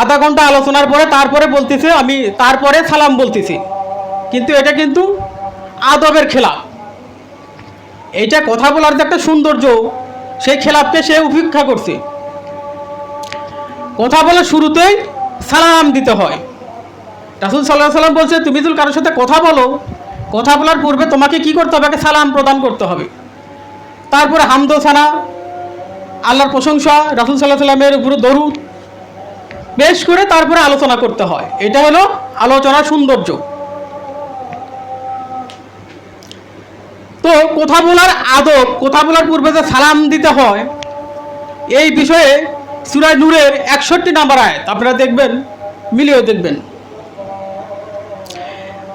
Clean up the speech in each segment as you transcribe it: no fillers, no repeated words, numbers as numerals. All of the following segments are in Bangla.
আধা ঘন্টা আলোচনার পরে তারপরে বলতেছে আমি তারপরে সালাম বলতেছি, কিন্তু এটা কিন্তু আদবের খেলাপ। এইটা কথা বলার যে একটা সৌন্দর্য, সেই খেলাপকে সে উপেক্ষা করছে। কথা বলার শুরুতেই সালাম দিতে হয়। রাসূল সাল্লাল্লাহু আলাইহি ওয়াসাল্লাম বলছে, তুমি যদি কারোর সাথে কথা বলো, কথা বলার পূর্বে তোমাকে কি করতে হবে? সালাম প্রদান করতে হবে। তারপরে হামদ সানা, আল্লাহর প্রশংসা, রাসূল সাল্লাল্লাহু আলাইহি ওয়াসাল্লামের উপরে দরুদ পেশ করে তারপরে আলোচনা করতে হয়। এটা হলো আলোচনার সৌন্দর্য। তো কথা বলার আদব, কথা বলার পূর্বে যে সালাম দিতে হয়, এই বিষয়ে সূরা নূরের 61 নম্বর আয়াত আপনারা দেখবেন, মিলিয়ে দেখবেন।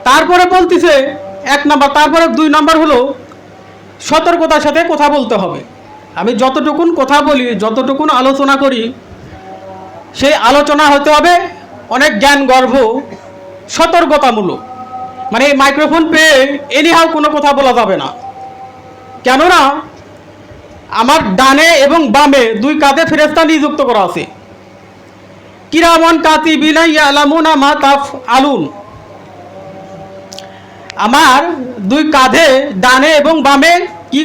তারপরে বলতেছে 1 নম্বর, তারপরে 2 নম্বর হলো সতর্কতার সাথে কথা বলতে হবে। আমি যতটুকুন কথা বলি, যতটুকুন আলোচনা করি, সেই আলোচনা হতে হবে অনেক জ্ঞান গর্ভ, সতর্কতামূলক। মানে এই মাইক্রোফোন পেয়ে এনিহাও কোনো কথা বলা যাবে না। কেননা আমার ডানে এবং বামে 2 কাঁধে ফেরেশতা নিযুক্ত করা আছে। কিরামান কাতিবিনা ইয়ালামুনা মা তাফআলুন। আমার 2 কাঁধে ডানে এবং বামে কি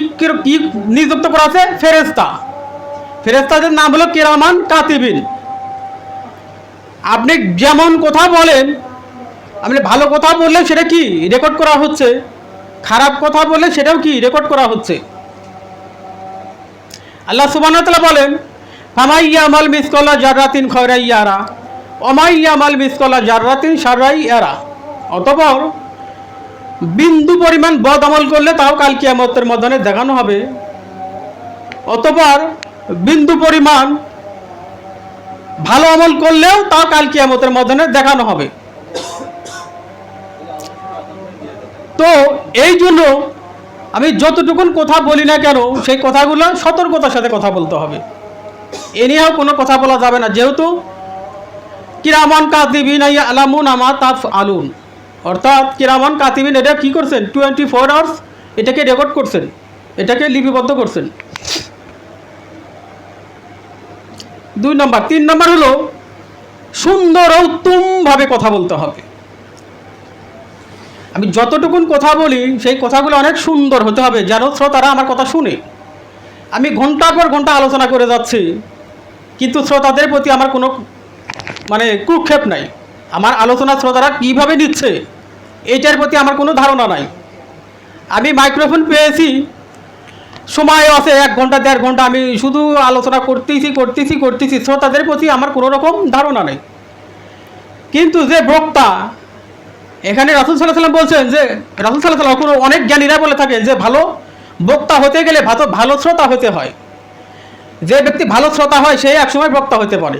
নিযুক্ত করা আছে? ফেরেশতা। ফেরেশতাদের নাম হলো কিরামান কাতিবিন। আপনি যেমন কথা বলেন, আপনি ভালো কথা বললে সেটা কি রেকর্ড করা হচ্ছে, খারাপ কথা বললে সেটাও কি রেকর্ড করা হচ্ছে। আল্লাহ সুবহানাহু ওয়া তাআলা বলেন, ফামাই ইয়ামাল মিসকালা জাররাতিন খায়রান ইয়ারা ওয়া মাই ইয়ামাল মিসকালা জাররাতিন শাররান ইয়ারা। অতঃপর বিন্দু পরিমাণ বদ আমল করলে তাও কাল কিয়ামতের ময়দানে দেখানো হবে। অতঃপর বিন্দু পরিমাণ ভালো আমল করলেও তাও কাল কিয়ামতের ময়দানে দেখানো হবে। তো এই জন্য আমি যতটুকুন কথা বলি না কেন, সেই কথাগুলো সতর্কতার সাথে কথা বলতে হবে। এ নিয়েও কোনো কথা বলা যাবে না, যেহেতু কিরামান কাতিবিন ইয়ালামুনা মা তাফআলুন। অর্থাৎ কিরামান কাতিবিন এটা কি করছেন? 24 আওয়ার্স এটাকে রেকর্ড করছেন, এটাকে লিপিবদ্ধ করছেন। 2 নম্বর। 3 নম্বর হলো সুন্দর ও উত্তমভাবে কথা বলতে হবে। আমি যতটুকুন কথা বলি সেই কথাগুলো অনেক সুন্দর হতে হবে, যেন শ্রোতারা আমার কথা শুনে। আমি ঘন্টার পর ঘন্টা আলোচনা করে যাচ্ছি, কিন্তু শ্রোতাদের প্রতি আমার কোনো কুক্ষেপ নাই। আমার আলোচনা শ্রোতারা কীভাবে নিচ্ছে এইটার প্রতি আমার কোনো ধারণা নাই। আমি মাইক্রোফোন পেয়েছি, সময় আছে 1 ঘন্টা 1.5 ঘন্টা, আমি শুধু আলোচনা করতেছি, শ্রোতাদের প্রতি আমার কোনো রকম ধারণা নেই। কিন্তু যে বক্তা, এখানে রাসূল সাল্লাল্লাহু আলাইহি ওয়াসাল্লাম বলছেন যে, রাসূল সাল্লাল্লাহু আলাইহি ওয়াসাল্লাম, অনেক জ্ঞানীরা বলে থাকেন যে ভালো বক্তা হতে গেলে ভালো শ্রোতা হতে হয়। যে ব্যক্তি ভালো শ্রোতা হয় সেই একসময় বক্তা হতে পারে।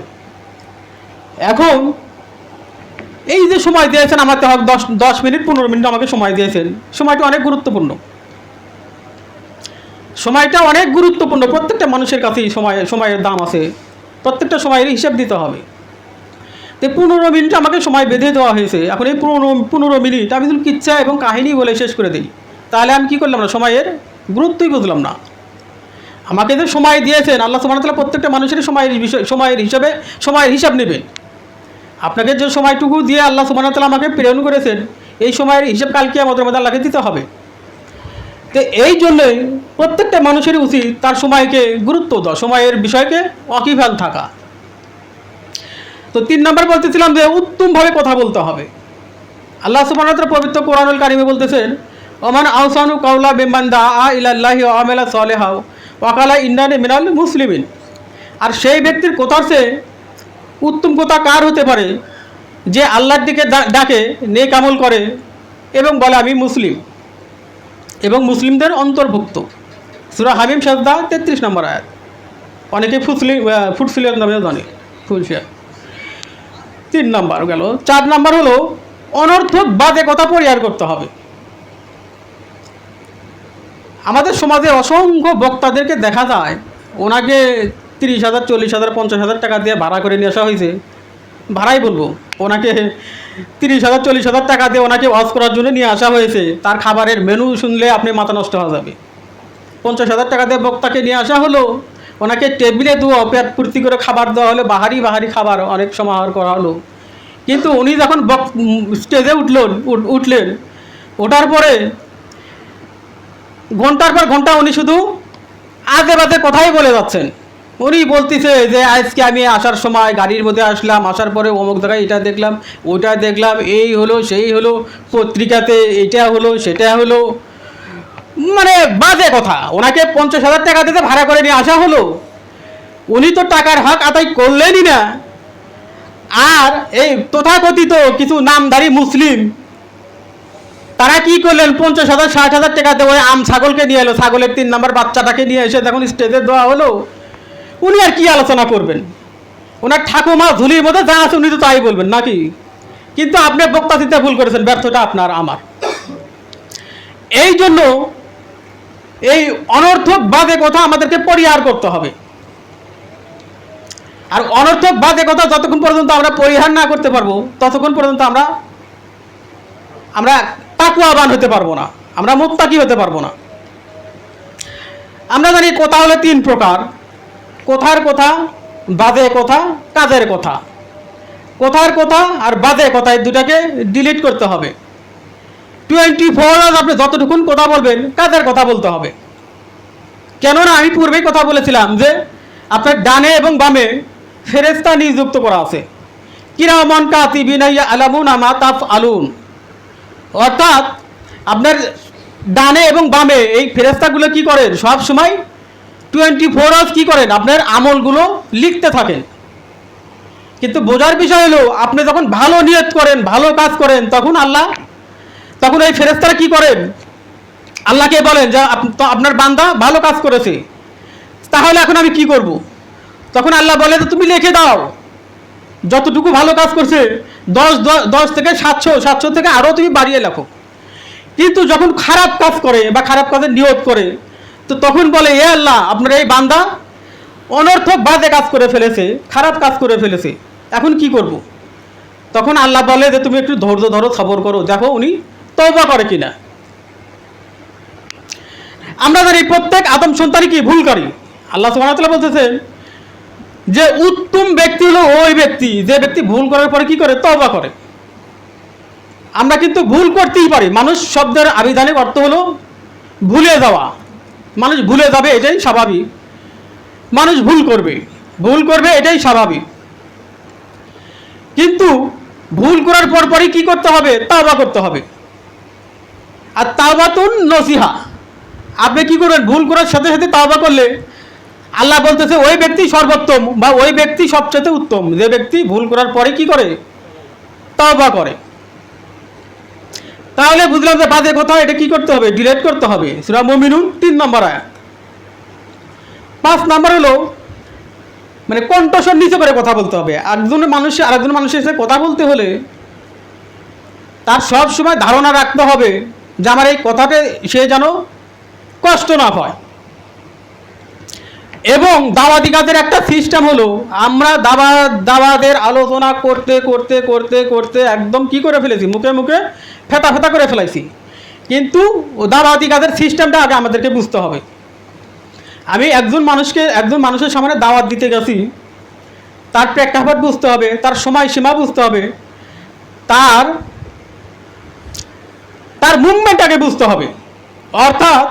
এখন এই যে সময় দিয়েছেন আমাকে, 10 মিনিট 15 মিনিট আমাকে সময় দিয়েছেন, সময়টা অনেক গুরুত্বপূর্ণ। সময়টা অনেক গুরুত্বপূর্ণ। প্রত্যেকটা মানুষের কাছেই সময়ের দাম আছে, প্রত্যেকটা সময়ের হিসাব দিতে হবে। তো 15 মিনিট আমাকে সময় বেঁধে দেওয়া হয়েছে। এখন এই 15 মিনিট আমি যদি কিচ্ছা এবং কাহিনী বলে শেষ করে দিই, তাহলে আমি কী করলাম না? সময়ের গুরুত্বই বুঝলাম না। আমাকে যে সময় দিয়েছেন আল্লাহ সুবহানাহু ওয়া তাআলা, প্রত্যেকটা মানুষের সময়ের হিসাব নেবেন। আপনাকে যে সময়টুকু দিয়ে আল্লাহ সুবহানাহু ওয়া তাআলা আমাকে প্রেরণ করেছেন, এই সময়ের হিসাব কাল কিয়ামতের মধ্যে আল্লাহকে দিতে হবে। তো এই জন্যই প্রত্যেকটা মানুষেরই উচিত তার সময়কে গুরুত্ব দেওয়া, সময়ের বিষয়কে ওয়াকিবহাল থাকা। তো 3 নম্বর বলতেছিলাম যে উত্তমভাবে কথা বলতে হবে। আল্লাহ সুবহানাহু ওয়া তাআলা পবিত্র কোরআনুল কারিমে বলতেছেন, ওমান আহসানু কাওলা মিম্মান দাআ ইলাল্লাহি ওয়া আমিলা সলিহান ওয়া ক্বালা ইন্নানি মিনাল মুসলিমিন। আর সেই ব্যক্তির কথার চেয়ে উত্তম কথা কার হতে পারে? যে আল্লাহর দিকে ডাকে, নেক আমল করে এবং বলে আমি মুসলিম এবং মুসলিমদের অন্তর্ভুক্ত। সূরা হামিম সাজদা 33 নম্বর আয়াত। অনেকে ফুটসিলিয়ার নামেও জানে, ফুলসিয়া। 3 নম্বর গেল। 4 নম্বর হলো অনর্থক বাজে কথা পরিহার করতে হবে। আমাদের সমাজে অসংখ্য বক্তাদেরকে দেখা যায়, ওনাকে 30,000 40,000 50,000 টাকা দিয়ে ভাড়া করে নিয়ে আসা হয়েছে। ভাড়াই বলবো, ওনাকে 30,000 40,000 টাকা দিয়ে ওনাকে ওয়াজ করার জন্য নিয়ে আসা হয়েছে। তার খাবারের মেনু শুনলে আপনি মাথা নষ্ট হয়ে যাবে। 50,000 টাকা দিয়ে বক্তাকে নিয়ে আসা হলো, ওনাকে টেবিলে দেওয়া পেট পূর্তি করে খাবার দেওয়া হলো, বাহারি বাহারি খাবার অনেক সমাহার করা হলো। কিন্তু উনি যখন স্টেজে উঠলেন, ওঠার পরে ঘন্টার পর ঘন্টা উনি শুধু আজে বাজে কথাই বলে যাচ্ছেন। উনি বলতেছে যে আজকে আমি আসার সময় গাড়ির মধ্যে আসলাম, আসার পরে অমুক জায়গায় এটা দেখলাম, ওইটা দেখলাম, এই হলো সেই হলো, পত্রিকাতে এটা হলো সেটা হলো, মানে বাজে কথা। ওনাকে 50,000 টাকা দিতে ভাড়া করে নিয়ে আসা হলো, উনি তো টাকার হক আদায় করলেনই না। আর এই তথাকথিত কিছু নামধারী মুসলিম তারা কি করলেন, 50,000 60,000 টাকা দিয়ে ওই ছাগলকে নিয়ে এলো, ছাগলের 3 নম্বর বাচ্চাটাকে নিয়ে এসে যখন স্টেজে দেওয়া হলো, উনি আর কি আলোচনা করবেন? ওনার ঠাকুমা ঝুলির মধ্যে যা আছে উনি তো তাই বলবেন নাকি? কিন্তু আপনি বক্তা দিতে ভুল করেছেন, ব্যর্থটা আপনার আমার। এই জন্য এই অনর্থক বাজে কথা আমাদেরকে পরিহার করতে হবে। আর অনর্থক বাজে কথা যতক্ষণ পর্যন্ত আমরা পরিহার না করতে পারবো, ততক্ষণ পর্যন্ত আমরা তাকওয়াবান হতে পারবো না, আমরা মুত্তাকি হতে পারবো না। আমরা জানি কথা হলো 3 প্রকার: কথার কথা, বাজে কথা, কাজের কথা। কথার কথা আর বাজে কথা এই দুটাকে ডিলিট করতে হবে। 24 আওয়ার্স আপনি যতটুকুন কথা বলবেন, কাজের কথা বলতে হবে। কেননা আমি পূর্বেই কথা বলেছিলাম যে আপনার ডানে এবং বামে ফেরেশতা নিযুক্ত করা আছে, কিরামান কাতিবিনা ইয়ালামুনা মা তাফআলুন। অর্থাৎ আপনার ডানে এবং বামে এই ফেরেশতাগুলো কি করেন, সব সময় 24 আওয়ার্স কি করেন, আপনার আমলগুলো লিখতে থাকেন। কিন্তু বোঝার বিষয় হলো, আপনি যখন ভালো নিয়ত করেন, ভালো কাজ করেন, তখন এই ফেরেশতারা কি করেন, আল্লাহকে বলেন যে আপনার বান্দা ভালো কাজ করেছে, তাহলে এখন আমি কি করব? তখন আল্লাহ বলে যে তুমি লিখে দাও যতটুকু ভালো কাজ করছে, 10 থেকে 700 থেকে আরও তুমি বাড়িয়ে লেখো। কিন্তু যখন খারাপ কাজ করে বা খারাপ কাজের নিয়ত করে, তো তখন বলে এ আল্লাহ, আপনার এই বান্দা অনর্থক বাজে কাজ করে ফেলেছে, খারাপ কাজ করে ফেলেছে, এখন কি করব? তখন আল্লাহ বলে যে তুমি একটু ধৈর্য ধরো, সবর করো, দেখো উনি তওবা করে কিনা। আমরা জানি প্রত্যেক আদম সন্তানই কি ভুলকারী। আল্লাহ সুবহানাহু ওয়া তাআলা বলতেছেন যে উত্তম ব্যক্তি হলো ওই ব্যক্তি যে ব্যক্তি ভুল করার পরে কি করে, তওবা করে। আমরা কিন্তু ভুল করতেই পারি। মানুষ শব্দের আবিধানিক অর্থ হলো ভুলে যাওয়া। মানুষ ভুলে যাবে, এটাই স্বাভাবিক। মানুষ ভুল করবে এটাই স্বাভাবিক। কিন্তু ভুল করার পরই কি করতে হবে, তওবা করতে হবে। আর তাওবাতুন নসিহা, আপনি কি করবেন, ভুল করার সাথে সাথে তওবা করলে আল্লাহ বলতেছে ওই ব্যক্তি সর্বোত্তম বা ওই ব্যক্তি সবচেয়ে উত্তম যে ব্যক্তি ভুল করার পরে কি করে, তওবা করে। তাহলে বুঝলাম যে বাজে কথা এটা কি করতে হবে, ডিলিট করতে হবে। সূরা মুমিনুন 3 নম্বর আয়াত। 5 নম্বর হলো মানে কণ্ঠস্বর নিচে করে কথা বলতে হবে। আরেকজন মানুষের সাথে কথা বলতে হলে তার সব সময় ধারণা রাখতে হবে যে আমার এই কথাতে সে যেন কষ্ট না পায়। এবং দাওয়াতি কাজের একটা সিস্টেম হলো, আমরা দাওয়াতের আলোচনা করতে করতে করতে করতে একদম কি করে ফেলেছি, মুখে মুখে ফেতা করে ফেলাইছি। কিন্তু দাওয়াতি কাজের সিস্টেমটা আগে আমাদেরকে বুঝতে হবে। আমি একজন মানুষের সামনে দাওয়াত দিতে গেছি, তার প্রেক্ষাপট বুঝতে হবে, তার সময়সীমা বুঝতে হবে, তার মুভমেন্টটাকে বুঝতে হবে। অর্থাৎ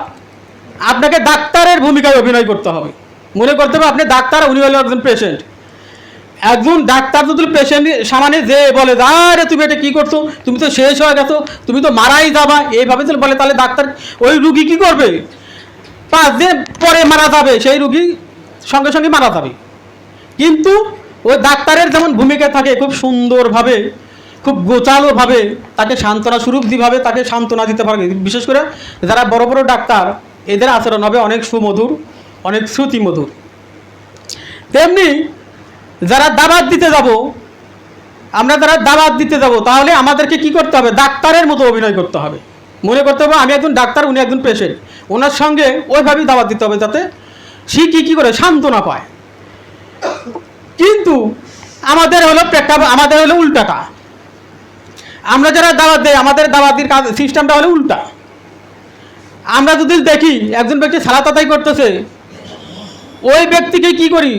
আপনাকে ডাক্তারের ভূমিকায় অভিনয় করতে হবে। মনে করতে হবে আপনি ডাক্তার, উনি হলো একজন পেশেন্ট। একজন ডাক্তার যদি পেশেন্ট সামনে যে বলে আরে তুমি এটা কী করছো, তুমি তো শেষ হয়ে গেছো, তুমি তো মারাই যাবা, এইভাবে যদি বলে, তাহলে ডাক্তার ওই রুগী কী করবে, 5 দিন পরে মারা যাবে, সেই রুগী সঙ্গে সঙ্গে মারা যাবে। কিন্তু ওই ডাক্তারের যেমন ভূমিকা থাকে, খুব সুন্দরভাবে, খুব গোছালোভাবে তাকে সান্ত্বনা স্বরূপভাবে তাকে সান্ত্বনা দিতে পারে। বিশেষ করে যারা বড় বড় ডাক্তার, এদের আচরণ হবে অনেক সুমধুর, অনেক শ্রুতিমধুর। তেমনি যারা দাওয়াত দিতে যাব, তাহলে আমাদেরকে কি করতে হবে, ডাক্তারের মতো অভিনয় করতে হবে। মনে করতে হবে আমি একজন ডাক্তার, উনি একজন পেশেন্ট, ওনার সঙ্গে ওইভাবেই দাওয়াত দিতে হবে যাতে সে কী করে সান্ত্বনা পায়। কিন্তু আমাদের হলো উল্টাটা। আমরা যারা দাওয়াত দেয়, আমাদের দাওয়াতির কাজ সিস্টেমটা হলো উল্টা। আমরা যদি দেখি একজন ব্যক্তি সালাত আদায় করতেছে, ওই ব্যক্তিকে কি করি,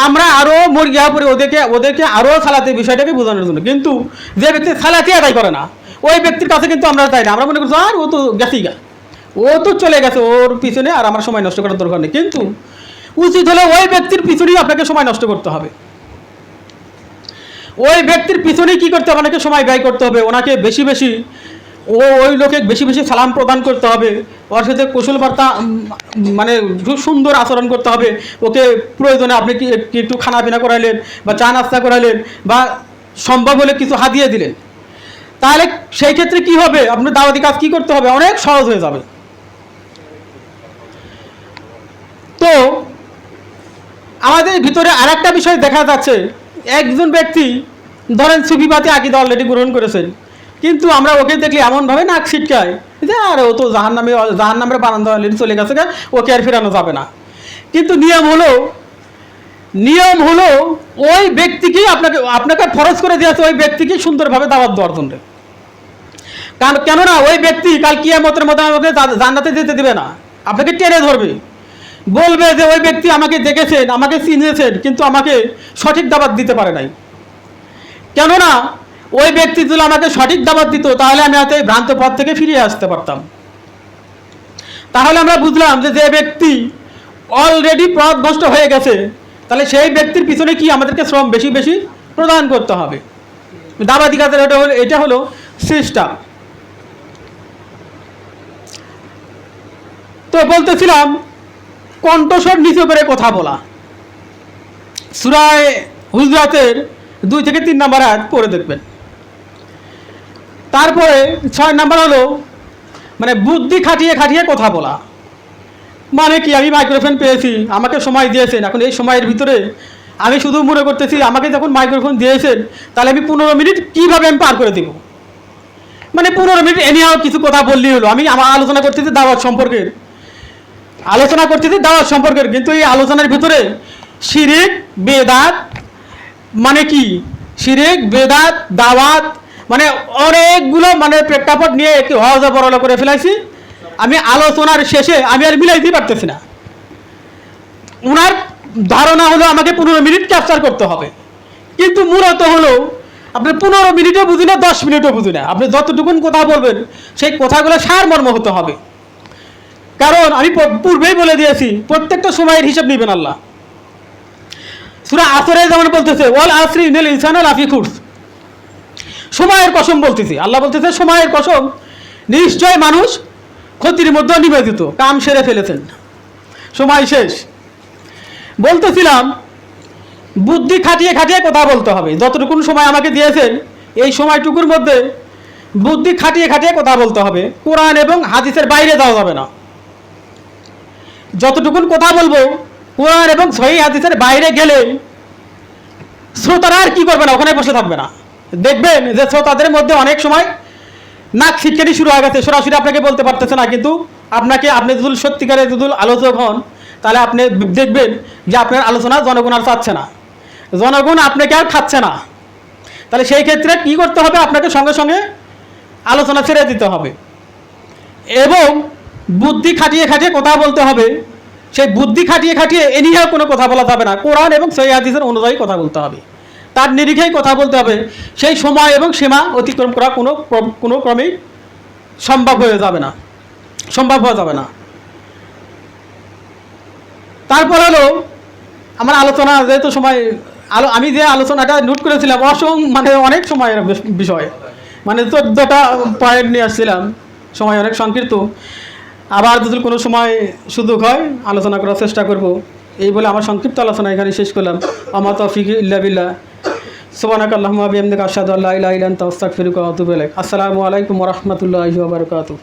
আমরা আরও মরিয়া পড়ি ওদেরকে আরও সালাতে বিষয়টাকে বোঝানোর জন্য। কিন্তু যে ব্যক্তি সালাতে আদায় করে না ওই ব্যক্তির কাছে কিন্তু আমরা তাই না, আমরা মনে করছি আর ও তো গেছেই গা, ও তো চলে গেছে, ওর পিছনে আর আমার সময় নষ্ট করার দরকার নেই। কিন্তু উচিত হলে ওই ব্যক্তির পিছনেই আপনাকে সময় নষ্ট করতে হবে, ওই ব্যক্তির পিছনেই কী করতে হবে, ওনাকে সময় ব্যয় করতে হবে, ওনাকে বেশি বেশি ওই লোকে বেশি বেশি সালাম প্রদান করতে হবে, ওর সাথে কুশল বার্তা মানে খুব সুন্দর আচরণ করতে হবে। ওকে প্রয়োজনে আপনি কি একটু খানা পিনা করাইলেন বা চা নাস্তা করাইলেন বা সম্ভব হলে কিছু হাতিয়ে দিলেন, তাহলে সেই ক্ষেত্রে কি হবে, আপনার দাওয়াতি কাজ কী করতে হবে, অনেক সহজ হয়ে যাবে। তো আমাদের ভিতরে আরেকটা বিষয় দেখা যাচ্ছে, একজন ব্যক্তি ধরেন সুফিবাদী আকীদা অলরেডি গ্রহণ করেছেন, কিন্তু আমরা ওকে দেখলে এমনভাবে নাক ছিটকায় যে আর ও তো জাহান্নামের বারান্দা অলরেডি চলে গেছে, ওকে আর ফেরানো যাবে না। কিন্তু নিয়ম হলো ওই ব্যক্তিকেই আপনাকে ফরজ করে দিয়েছে ওই ব্যক্তিকে সুন্দরভাবে দাওয়াত দেওয়ার জন্য। কারণ কেননা ওই ব্যক্তি কাল কিয়ামতের মধ্যে আমাকে জান্নাতে যেতে দেবে না, আপনাকে টেনে ধরবে, বলবে যে ওই ব্যক্তি আমাকে দেখেছেন, আমাকে চিনেছেন, কিন্তু আমাকে সঠিক দাওয়াত দিতে পারে নাই। কেননা ওই ব্যক্তি যদি আমাকে সঠিক দাওয়াত দিত তাহলে আমি হয়তো এই ভ্রান্ত পথ থেকে ফিরিয়ে আসতে পারতাম। তাহলে আমরা বুঝলাম যে ব্যক্তি অলরেডি পথভ্রষ্ট হয়ে গেছে, তাহলে সেই ব্যক্তির পিছনে কি আমাদেরকে শ্রম বেশি বেশি প্রদান করতে হবে। দাওয়াতি কাজের এটা হলো সিস্টেম। তো বলতেছিলাম কণ্ঠস্বর নিচু করে কথা বলা, সূরা হুজরাতের 2 থেকে 3 নম্বর আয়াত পড়ে দেখবেন। তারপরে 6 নম্বর হলো মানে বুদ্ধি খাটিয়ে খাটিয়ে কথা বলা। মানে কি, আমি মাইক্রোফোন পেয়েছি, আমাকে সময় দিয়েছেন, এখন এই সময়ের ভিতরে আমি শুধু মনে করতেছি আমাকে যখন মাইক্রোফোন দিয়েছেন তাহলে আমি 15 মিনিট কীভাবে আমি পার করে দেব। মানে 15 মিনিট এনিহাও কিছু কথা বললেই হলো। আমার আলোচনা করতেছি দাওয়াত সম্পর্কের, কিন্তু এই আলোচনার ভিতরে শিরিক বেদাত, মানে কি শিরিক বেদাত দাওয়াত মানে অনেকগুলো মানে প্রেক্ষাপট নিয়ে একটু হজা বড়লা করে ফেলাইছি। আমি আলোচনার শেষে আমি আর মিলাইতেই পারতেছি না। ওনার ধারণা হলো আমাকে 15 মিনিট ক্যাপচার করতে হবে, কিন্তু মূলত হলো আপনি 15 মিনিটও বুঝি না, 10 মিনিটও বুঝি না, আপনি যতটুকুন কথা বলবেন সেই কথাগুলো সারমর্ম হতে হবে। কারণ আমি পূর্বেই বলে দিয়েছি প্রত্যেকটা সময়ের হিসাব নেবেন আল্লাহ। সূরা আসরে যেমন বলতেছে ওয়াল আসরি ইন্নাল ইনসানা লাফি খুসর, সময়ের কসম বলতেছি, আল্লাহ বলতেছে সময়ের কসম, নিশ্চয় মানুষ ক্ষতির মধ্যে নিবেদিত, কাম সেরে ফেলেছেন, সময় শেষ। বলতেছিলাম বুদ্ধি খাটিয়ে খাটিয়ে কথা বলতে হবে। যতটুকুন সময় আমাকে দিয়েছেন এই সময়টুকুর মধ্যে বুদ্ধি খাটিয়ে খাটিয়ে কথা বলতে হবে, কোরআন এবং হাদিসের বাইরে যাওয়া যাবে না। যতটুকুন কথা বলবো কোরআন এবং সহিহ হাদিসের বাইরে গেলে শ্রোতারা আর কি করবে না, ওখানে বসে থাকবে না। দেখবেন যে শ্রোতাদের মধ্যে অনেক সময় নাক ছিটকানি শুরু হয়ে গেছে, সরাসরি আপনাকে বলতে পারতেছে না, কিন্তু আপনি যদি সত্যিকারের যদি আলোচক হন তাহলে আপনি দেখবেন যে আপনার আলোচনা জনগণ আর চাচ্ছে না, জনগণ আপনাকে আর খাচ্ছে না। তাহলে সেই ক্ষেত্রে কি করতে হবে, আপনাকে সঙ্গে সঙ্গে আলোচনা ছেড়ে দিতে হবে এবং বুদ্ধি খাটিয়ে খাটিয়ে কথা বলতে হবে। সেই বুদ্ধি খাটিয়ে খাটিয়ে এনিহাও কোনো কথা বলা যাবে না, কোরআন এবং সহিহ হাদিসের অনুযায়ী কথা বলতে হবে, তার নিরিখেই কথা বলতে হবে। সেই সময় এবং সীমা অতিক্রম করা কোনো ক্রমেই সম্ভব হয়ে যাবে না। তারপর হলো আমার আলোচনা যেহেতু সময় আমি যে আলোচনাটা নোট করেছিলাম মানে অনেক সময়ের বিষয়, মানে 14টা পয়েন্ট নিয়ে আসছিলাম, সময় অনেক সংক্ষিপ্ত। আবার যদি কোনো সময় সুযোগ হয় আলোচনা করার চেষ্টা করব। এই বলে আমার সংক্ষিপ্ত আলোচনা এখানে শেষ করলাম। আমা তৌফিক ইল্লা বিল্লাহ। সুবহানাকা আল্লাহুম্মা ওয়া বিহামদিকা আশহাদু আল্লা ইলাহা ইল্লা আনতা আস্তাগফিরুকা ওয়া আতুবু ইলাইক। আসসালামু আলাইকুম ওয়া রাহমাতুল্লাহি ওয়া বারাকাতুহু।